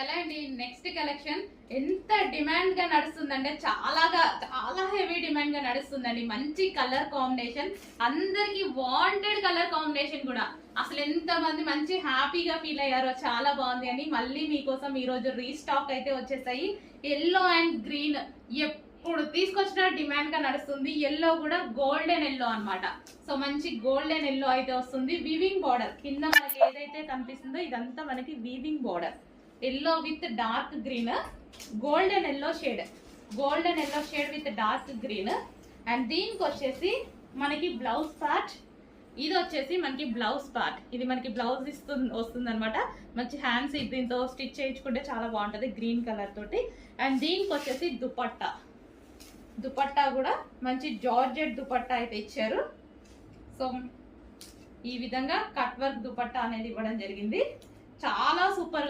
Hello అండి, next collection ఎంత demand గా నడుస్తుందంటే చాలా హెవీ డిమాండ్ గా నడుస్తుందండి. మంచి కలర్ కాంబినేషన్, అందరికి వాంటెడ్ కలర్ కాంబినేషన్ కూడా. అసలు ఎంత మంది మంచి హ్యాపీగా ఫీల్ అయ్యారో, చాలా బాగుంది అని మళ్ళీ మీకోసం ఈ రోజు రీస్టాక్ అయితే వచ్చేసాయి. ఎల్లో అండ్ గ్రీన్ ఇప్పుడు తీసుకొచ్చిన డిమాండ్ గా నడుస్తుంది. ఎల్లో కూడా గోల్డెన్ ఎల్లో అన్నమాట. సో మంచి గోల్డెన్ ఎల్లో అయితే వస్తుంది. వీవింగ్ బార్డర్ కింద మనకి ఏదైతే కనిపిస్తుందో ఇదంతా మనకి weaving border. Yellow with dark green, golden yellow shade with dark green. And దీనికి వచ్చేసి మనకి బ్లౌజ్ పార్ట్, ఇది వచ్చేసి మనకి బ్లౌజ్ పార్ట్. ఇది మనకి బ్లౌజ్ వస్తుంది అనమాట. మంచి హ్యాండ్స్ దీంతో స్టిచ్ చేయించుకుంటే చాలా బాగుంటది గ్రీన్ కలర్ తోటి. అండ్ దీనికి వచ్చేసి దుపట్టా కూడా మంచి జార్జెట్ దుపట్టా అయితే ఇచ్చారు. సో ఈ విధంగా కట్ వర్క్ దుపట్టా అనేది ఇవ్వడం జరిగింది. చాలా సూపర్